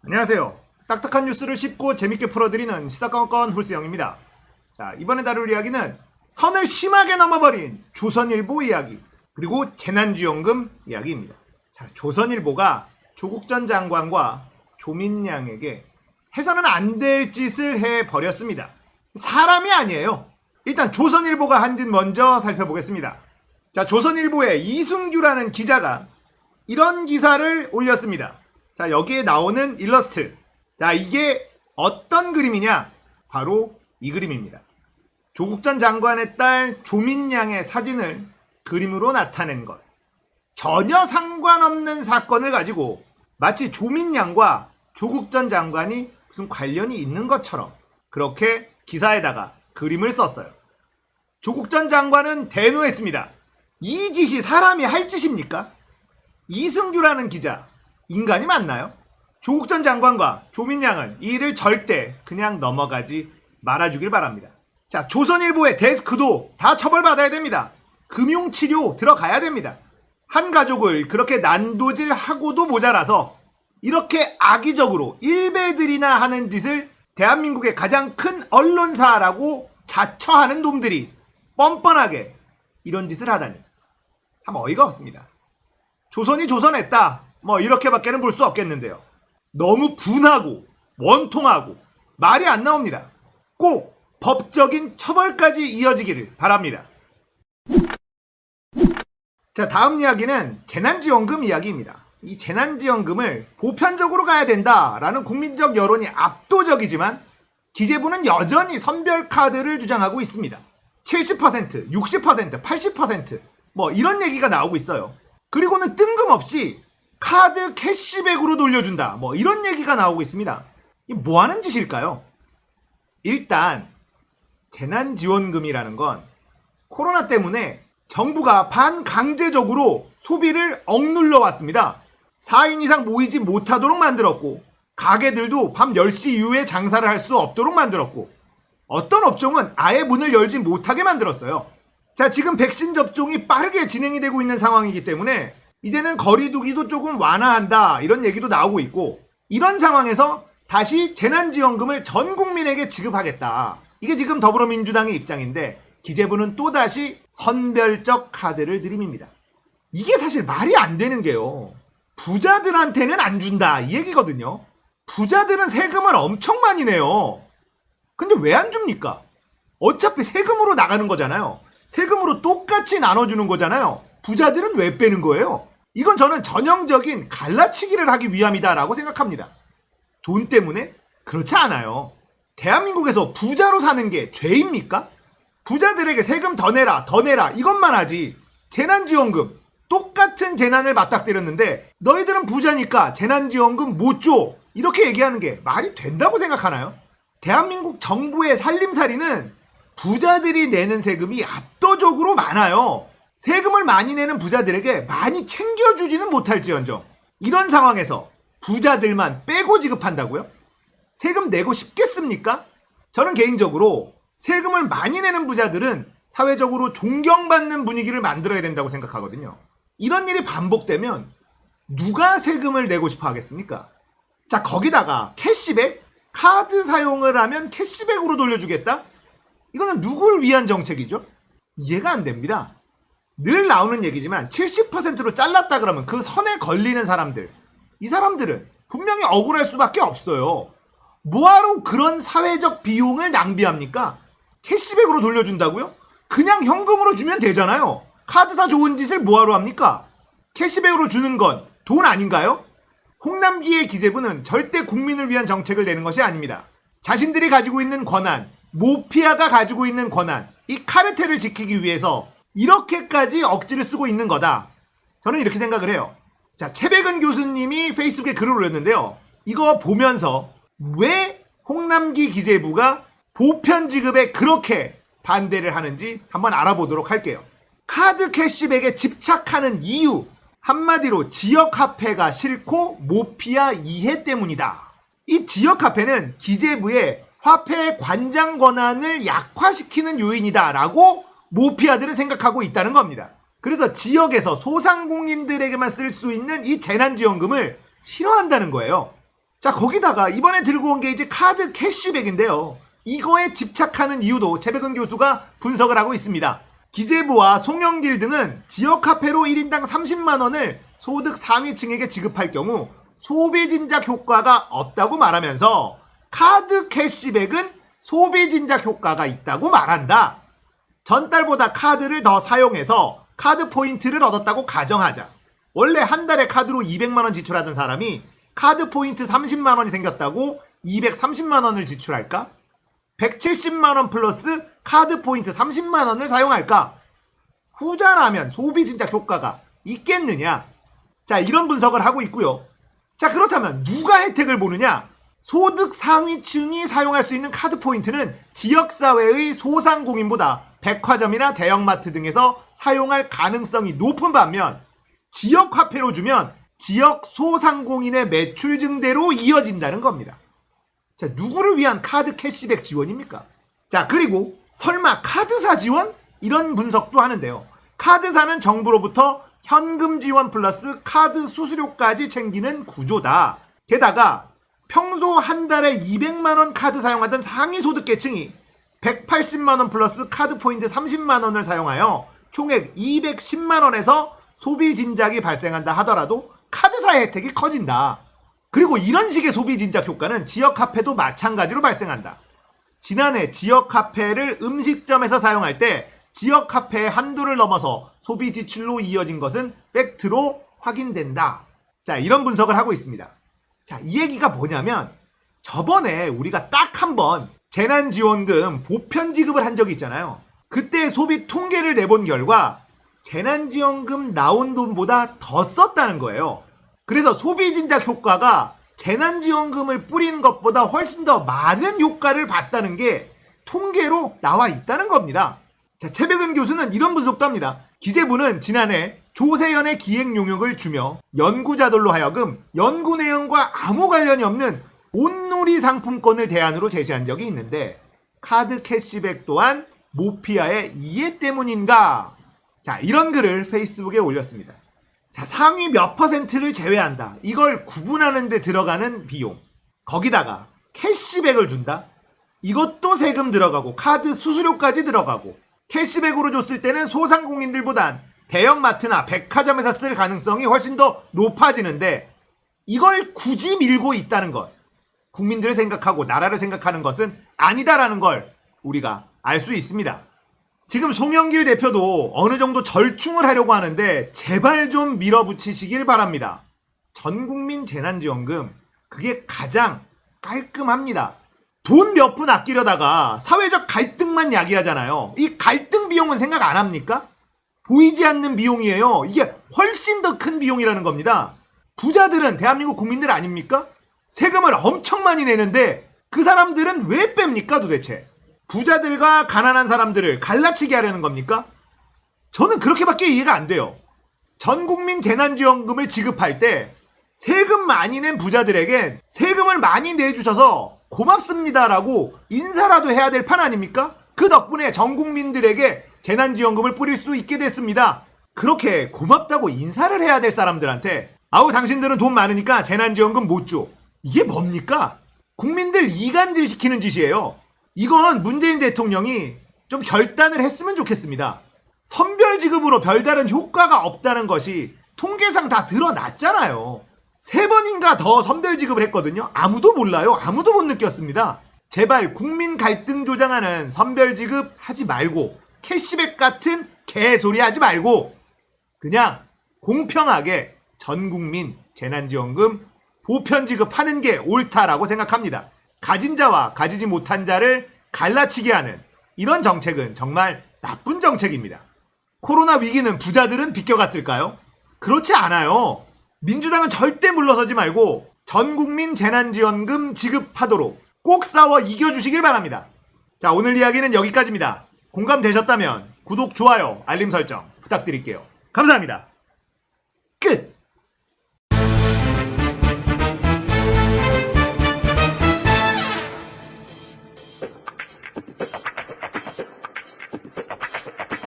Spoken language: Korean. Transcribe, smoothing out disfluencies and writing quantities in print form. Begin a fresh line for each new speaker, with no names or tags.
안녕하세요. 딱딱한 뉴스를 쉽고 재밌게 풀어드리는 시사건건 홀수영입니다. 자, 이번에 다룰 이야기는 선을 심하게 넘어버린 조선일보 이야기, 그리고 재난지원금 이야기입니다. 자, 조선일보가 조국 전 장관과 조민양에게 해서는 안 될 짓을 해버렸습니다. 사람이 아니에요. 일단 조선일보가 한 짓 먼저 살펴보겠습니다. 자, 조선일보의 이승규라는 기자가 이런 기사를 올렸습니다. 자, 여기에 나오는 일러스트. 자, 이게 어떤 그림이냐? 바로 이 그림입니다. 조국 전 장관의 딸 조민양의 사진을 그림으로 나타낸 것. 전혀 상관없는 사건을 가지고 마치 조민양과 조국 전 장관이 무슨 관련이 있는 것처럼 그렇게 기사에다가 그림을 썼어요. 조국 전 장관은 대노했습니다. 이 짓이 사람이 할 짓입니까? 이승규라는 기자, 인간이 맞나요? 조국 전 장관과 조민양은 이 일을 절대 그냥 넘어가지 말아주길 바랍니다. 자, 조선일보의 데스크도 다 처벌받아야 됩니다. 금융치료 들어가야 됩니다. 한 가족을 그렇게 난도질하고도 모자라서 이렇게 악의적으로 일베들이나 하는 짓을 대한민국의 가장 큰 언론사라고 자처하는 놈들이 뻔뻔하게 이런 짓을 하다니 참 어이가 없습니다. 조선이 조선했다, 이렇게밖에는 볼 수 없겠는데요. 너무 분하고 원통하고 말이 안 나옵니다. 꼭 법적인 처벌까지 이어지기를 바랍니다. 자, 다음 이야기는 재난지원금 이야기입니다. 이 재난지원금을 보편적으로 가야 된다라는 국민적 여론이 압도적이지만 기재부는 여전히 선별카드를 주장하고 있습니다. 70%, 60%, 80% 이런 얘기가 나오고 있어요. 그리고는 뜬금없이 카드 캐시백으로 돌려준다, 이런 얘기가 나오고 있습니다. 이게 뭐 하는 짓일까요? 일단 재난지원금이라는 건 코로나 때문에 정부가 반강제적으로 소비를 억눌러 왔습니다. 4인 이상 모이지 못하도록 만들었고, 가게들도 밤 10시 이후에 장사를 할 수 없도록 만들었고, 어떤 업종은 아예 문을 열지 못하게 만들었어요. 자, 지금 백신 접종이 빠르게 진행이 되고 있는 상황이기 때문에 이제는 거리두기도 조금 완화한다, 이런 얘기도 나오고 있고, 이런 상황에서 다시 재난지원금을 전 국민에게 지급하겠다. 이게 지금 더불어민주당의 입장인데 기재부는 또다시 선별적 카드를 들이밉니다. 이게 사실 말이 안 되는 게요, 부자들한테는 안 준다 이 얘기거든요. 부자들은 세금을 엄청 많이 내요. 근데 왜 안 줍니까? 어차피 세금으로 나가는 거잖아요. 세금으로 똑같이 나눠주는 거잖아요. 부자들은 왜 빼는 거예요? 이건 저는 전형적인 갈라치기를 하기 위함이다라고 생각합니다. 돈 때문에? 그렇지 않아요. 대한민국에서 부자로 사는 게 죄입니까? 부자들에게 세금 더 내라, 더 내라 이것만 하지, 재난지원금 똑같은 재난을 맞닥뜨렸는데 너희들은 부자니까 재난지원금 못 줘, 이렇게 얘기하는 게 말이 된다고 생각하나요? 대한민국 정부의 살림살이는 부자들이 내는 세금이 압도적으로 많아요. 세금을 많이 내는 부자들에게 많이 챙겨주지는 못할지언정 이런 상황에서 부자들만 빼고 지급한다고요? 세금 내고 싶겠습니까? 저는 개인적으로 세금을 많이 내는 부자들은 사회적으로 존경받는 분위기를 만들어야 된다고 생각하거든요. 이런 일이 반복되면 누가 세금을 내고 싶어 하겠습니까? 자, 거기다가 캐시백? 카드 사용을 하면 캐시백으로 돌려주겠다? 이거는 누굴 위한 정책이죠? 이해가 안 됩니다. 늘 나오는 얘기지만 70%로 잘랐다 그러면 그 선에 걸리는 사람들, 이 사람들은 분명히 억울할 수밖에 없어요. 뭐하러 그런 사회적 비용을 낭비합니까? 캐시백으로 돌려준다고요? 그냥 현금으로 주면 되잖아요. 카드사 좋은 짓을 뭐하러 합니까? 캐시백으로 주는 건 돈 아닌가요? 홍남기의 기재부는 절대 국민을 위한 정책을 내는 것이 아닙니다. 자신들이 가지고 있는 권한, 모피아가 가지고 있는 권한, 이 카르텔을 지키기 위해서 이렇게까지 억지를 쓰고 있는 거다. 저는 이렇게 생각을 해요. 자, 최백은 교수님이 페이스북에 글을 올렸는데요. 이거 보면서 왜 홍남기 기재부가 보편 지급에 그렇게 반대를 하는지 한번 알아보도록 할게요. 카드 캐시백에 집착하는 이유, 한마디로 지역화폐가 싫고 모피아 이해 때문이다. 이 지역화폐는 기재부의 화폐 관장 권한을 약화시키는 요인이다라고 모피아들은 생각하고 있다는 겁니다. 그래서 지역에서 소상공인들에게만 쓸 수 있는 이 재난지원금을 싫어한다는 거예요. 자, 거기다가 이번에 들고 온 게 이제 카드 캐시백인데요. 이거에 집착하는 이유도 최백은 교수가 분석을 하고 있습니다. 기재부와 송영길 등은 지역화폐로 1인당 30만 원을 소득 상위층에게 지급할 경우 소비 진작 효과가 없다고 말하면서 카드 캐시백은 소비 진작 효과가 있다고 말한다. 전달보다 카드를 더 사용해서 카드 포인트를 얻었다고 가정하자. 원래 한 달에 카드로 200만 원 지출하던 사람이 카드 포인트 30만 원이 생겼다고 230만 원을 지출할까? 170만 원 플러스 카드 포인트 30만 원을 사용할까? 후자라면 소비 진작 효과가 있겠느냐? 자, 이런 분석을 하고 있고요. 자, 그렇다면 누가 혜택을 보느냐? 소득 상위층이 사용할 수 있는 카드 포인트는 지역사회의 소상공인보다 백화점이나 대형마트 등에서 사용할 가능성이 높은 반면 지역 화폐로 주면 지역 소상공인의 매출 증대로 이어진다는 겁니다. 자, 누구를 위한 카드 캐시백 지원입니까? 자, 그리고 설마 카드사 지원? 이런 분석도 하는데요. 카드사는 정부로부터 현금 지원 플러스 카드 수수료까지 챙기는 구조다. 게다가 평소 한 달에 200만 원 카드 사용하던 상위 소득계층이 180만 원 플러스 카드 포인트 30만 원을 사용하여 총액 210만 원에서 소비 진작이 발생한다 하더라도 카드사의 혜택이 커진다. 그리고 이런 식의 소비 진작 효과는 지역 화폐도 마찬가지로 발생한다. 지난해 지역 화폐를 음식점에서 사용할 때 지역 화폐의 한도를 넘어서 소비 지출로 이어진 것은 팩트로 확인된다. 자, 이런 분석을 하고 있습니다. 자, 이 얘기가 뭐냐면 저번에 우리가 딱 한 번 재난지원금 보편 지급을 한 적이 있잖아요. 그때 소비 통계를 내본 결과 재난지원금 나온 돈보다 더 썼다는 거예요. 그래서 소비 진작 효과가 재난지원금을 뿌리는 것보다 훨씬 더 많은 효과를 봤다는 게 통계로 나와 있다는 겁니다. 자, 최백은 교수는 이런 분석도 합니다. 기재부는 지난해 조세현의 기획 용역을 주며 연구자들로 하여금 연구 내용과 아무 관련이 없는 온누리 상품권을 대안으로 제시한 적이 있는데 카드 캐시백 또한 모피아의 이해 때문인가? 자, 이런 글을 페이스북에 올렸습니다. 자, 상위 몇 퍼센트를 제외한다. 이걸 구분하는 데 들어가는 비용. 거기다가 캐시백을 준다? 이것도 세금 들어가고 카드 수수료까지 들어가고 캐시백으로 줬을 때는 소상공인들보단 대형마트나 백화점에서 쓸 가능성이 훨씬 더 높아지는데 이걸 굳이 밀고 있다는 것. 국민들을 생각하고 나라를 생각하는 것은 아니다라는 걸 우리가 알 수 있습니다. 지금 송영길 대표도 어느 정도 절충을 하려고 하는데 제발 좀 밀어붙이시길 바랍니다. 전국민 재난지원금 그게 가장 깔끔합니다. 돈 몇 푼 아끼려다가 사회적 갈등만 야기하잖아요. 이 갈등 비용은 생각 안 합니까? 보이지 않는 비용이에요. 이게 훨씬 더 큰 비용이라는 겁니다. 부자들은 대한민국 국민들 아닙니까? 세금을 엄청 많이 내는데 그 사람들은 왜 뺍니까 도대체? 부자들과 가난한 사람들을 갈라치게 하려는 겁니까? 저는 그렇게밖에 이해가 안 돼요. 전국민 재난지원금을 지급할 때 세금 많이 낸 부자들에게 세금을 많이 내주셔서 고맙습니다라고 인사라도 해야 될 판 아닙니까? 그 덕분에 전 국민들에게 재난지원금을 뿌릴 수 있게 됐습니다. 그렇게 고맙다고 인사를 해야 될 사람들한테 아우 당신들은 돈 많으니까 재난지원금 못 줘. 이게 뭡니까? 국민들 이간질 시키는 짓이에요. 이건 문재인 대통령이 좀 결단을 했으면 좋겠습니다. 선별지급으로 별다른 효과가 없다는 것이 통계상 다 드러났잖아요. 3번인가 더 선별지급을 했거든요. 아무도 몰라요. 아무도 못 느꼈습니다. 제발 국민 갈등 조장하는 선별지급 하지 말고 캐시백 같은 개소리 하지 말고 그냥 공평하게 전국민 재난지원금 보편지급하는 게 옳다라고 생각합니다. 가진 자와 가지지 못한 자를 갈라치게 하는 이런 정책은 정말 나쁜 정책입니다. 코로나 위기는 부자들은 비껴갔을까요? 그렇지 않아요. 민주당은 절대 물러서지 말고 전국민 재난지원금 지급하도록 꼭 싸워 이겨주시길 바랍니다. 자, 오늘 이야기는 여기까지입니다. 공감되셨다면 구독, 좋아요, 알림 설정 부탁드릴게요. 감사합니다.